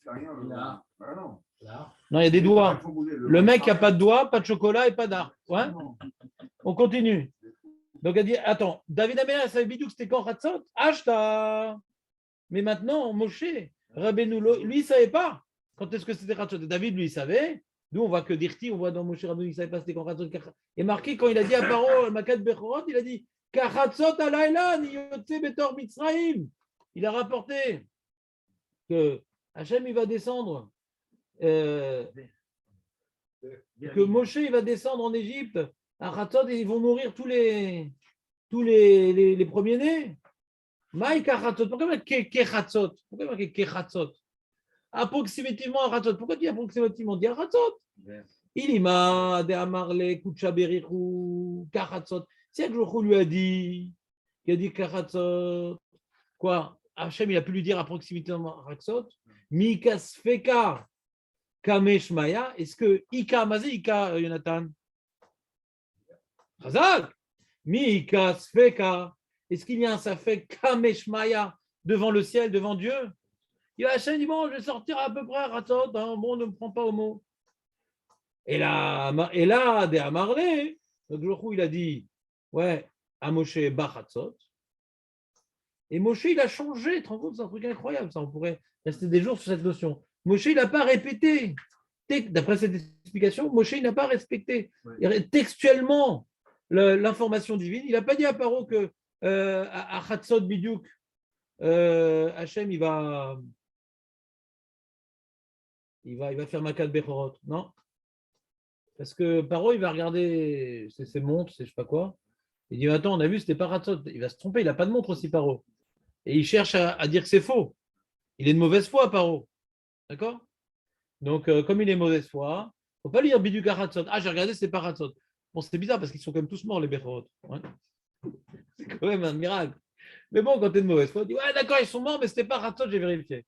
fait rien. Le vent. Ah, non. Non, il y a des doigts. Il faut bouger, Le mec qui n'a pas de doigts, pas de chocolat et pas d'arc. Ouais. On continue. Donc, elle dit, attends, David Améla savait bidou que c'était quand Hatzot? Ashta. Mais maintenant, Moshe, Rabbeinu, lui, il ne savait pas quand est-ce que c'était Hatzot. David, lui, il savait. Nous, on voit que Dirti, on voit dans Moshe Rabbeinu, il ne savait pas c'était quand Hatzot. Et marqué, quand il a dit à Paro, Makat Bechorot, il a dit, Kachatzot alayla, niyotze betor Mitzraim. Il a rapporté que Hachem, il va descendre. Que Moshe il va descendre en Égypte à Hatzot et ils vont mourir tous les premiers-nés. Maïk à Hatzot. Pourquoi marquer Kechatzot? Pourquoi marquer Kechatzot? Approximativement à Hatzot. Pourquoi dire approximativement? Dire Hatzot. Ilima de Amarle Kucha Berichou Kachatzot. C'est que Jochou lui a dit Kachatzot. Quoi? Hachem, il a pu lui dire approximativement à Hatzot. Mikasfeka. Kameshmaya, est-ce que Ika Mazé, Ika Jonathan Chazal, Mika Sfeka, est-ce qu'il y a un Safek Kameshmaya devant le ciel, devant Dieu? Il a Hachem dit bon, je vais sortir à peu près à Ratzot, hein, bon, ne me prends pas au mot. Et là, de Amarle, donc Jochou, il a dit ouais, à Moshe Bachatzot. Et Moshe, il a changé, tu te rends compte, c'est un truc incroyable, ça, on pourrait rester des jours sur cette notion. Moshe, il n'a pas répété. D'après cette explication, Moshe, il n'a pas respecté textuellement l'information divine. Il n'a pas dit à Paro que à Hatzot Bidyouk, Hachem, il va faire Makat Bechorot. Non. Parce que Paro, il va regarder ses montres, je ne sais pas quoi. Il dit attends, on a vu, c'était pas Hatzot. Il va se tromper, il n'a pas de montre aussi, Paro. Et il cherche à dire que c'est faux. Il est de mauvaise foi, Paro. D'accord? Donc, comme il est mauvaise foi, il ne faut pas lire Biduk Haratzot. Ah, j'ai regardé, c'est pas Haratzot. Bon, c'est bizarre parce qu'ils sont quand même tous morts, les Bechorot. Ouais. C'est quand même un miracle. Mais bon, quand tu es de mauvaise foi, tu dis ouais, d'accord, ils sont morts, mais ce n'était pas Haratzot, j'ai vérifié.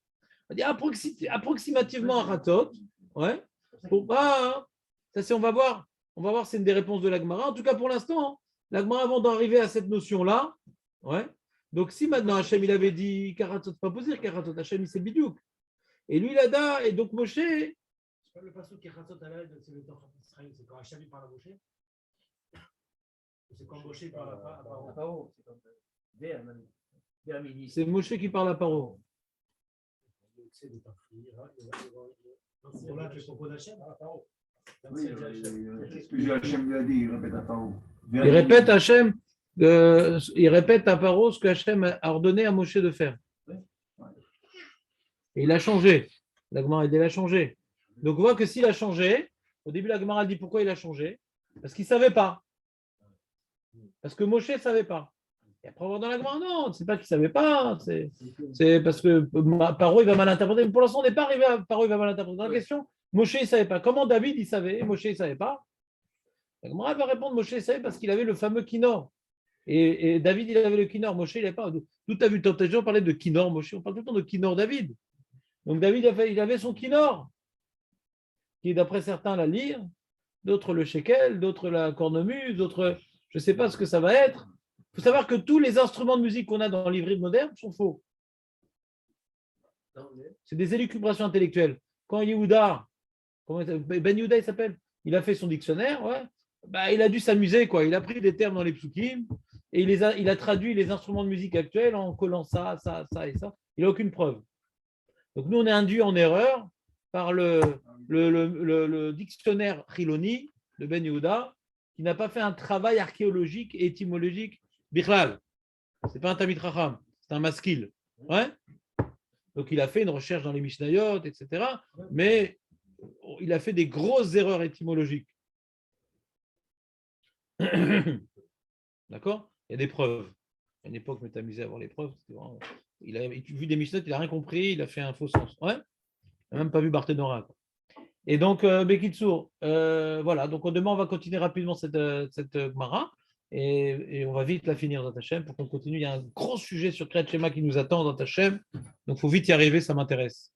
On dit approximativement Haratzot. Ouais. Pour pas, hein. Ça, c'est, on va voir. On va voir, c'est une des réponses de l'Agmara. En tout cas, pour l'instant, hein, l'Agmara, avant d'arriver à cette notion-là, ouais. Donc, si maintenant Hachem, il avait dit Karatot, pas possible, Karatot, Hachem, il s'est bidiouk. Et lui, il a da, et donc Moshe. C'est pas le passage qui est Khatot à l'aide, c'est le temps d'Israël, c'est quand Hachem parle à Moshe. C'est quand Moshe parle à Paro. C'est Moshe qui parle à Paro. C'est des là, tu propos d'Hachem à Paro. Oui, qu'est-ce que Hachem lui a dit? Il répète à Paro. Il répète à Paro ce que Hachem a ordonné à Moshe de faire. Et il a changé. La Gemara il a changé. Donc on voit que s'il a changé, au début la Gemara dit pourquoi il a changé. Parce qu'il ne savait pas. Parce que Moshe ne savait pas. Et après on va dans la Gemara, non, c'est pas qu'il ne savait pas. C'est parce que Paro il va mal interpréter. Mais pour l'instant on n'est pas arrivé à Paro il va mal interpréter. Dans la question, Moshe il ne savait pas. Comment David il savait et Moshe il ne savait pas? La Gemara va répondre Moshe il savait parce qu'il avait le fameux Kinor. Et David il avait le Kinor. Moshe il n'avait pas. D'où tu as vu tant de gens parler de Kinor, Moshe? On parle tout le temps de Kinor David. Donc David il avait son Kinor, qui d'après certains la lyre, d'autres le shekel, d'autres la cornemuse, d'autres je ne sais pas ce que ça va être. Il faut savoir que tous les instruments de musique qu'on a dans l'ivrique moderne sont faux. C'est des élucubrations intellectuelles. Quand Yehuda, Ben Yehuda il s'appelle, il a fait son dictionnaire, ouais, bah, il a dû s'amuser, quoi. Il a pris des termes dans les psukim et il a traduit les instruments de musique actuels en collant ça et ça. Il n'a aucune preuve. Donc nous, on est induit en erreur par le dictionnaire Chiloni de Ben Yehuda, qui n'a pas fait un travail archéologique et étymologique bichlal. Ce n'est pas un Tamid Chacham, c'est un maskil. Ouais. Donc il a fait une recherche dans les Mishnayot, etc. Mais il a fait des grosses erreurs étymologiques. D'accord? Il y a des preuves. À une époque, je m'étais amusé à voir les preuves. Il a vu des Mishnayot, il n'a rien compris, il a fait un faux sens. Ouais. Il n'a même pas vu Barthénora. Et donc, Bekitsour, voilà. Donc, demain, on va continuer rapidement cette Gemara et on va vite la finir dans Hachem pour qu'on continue. Il y a un gros sujet sur Kriyat Shema qui nous attend dans Hachem. Donc, il faut vite y arriver, ça m'intéresse.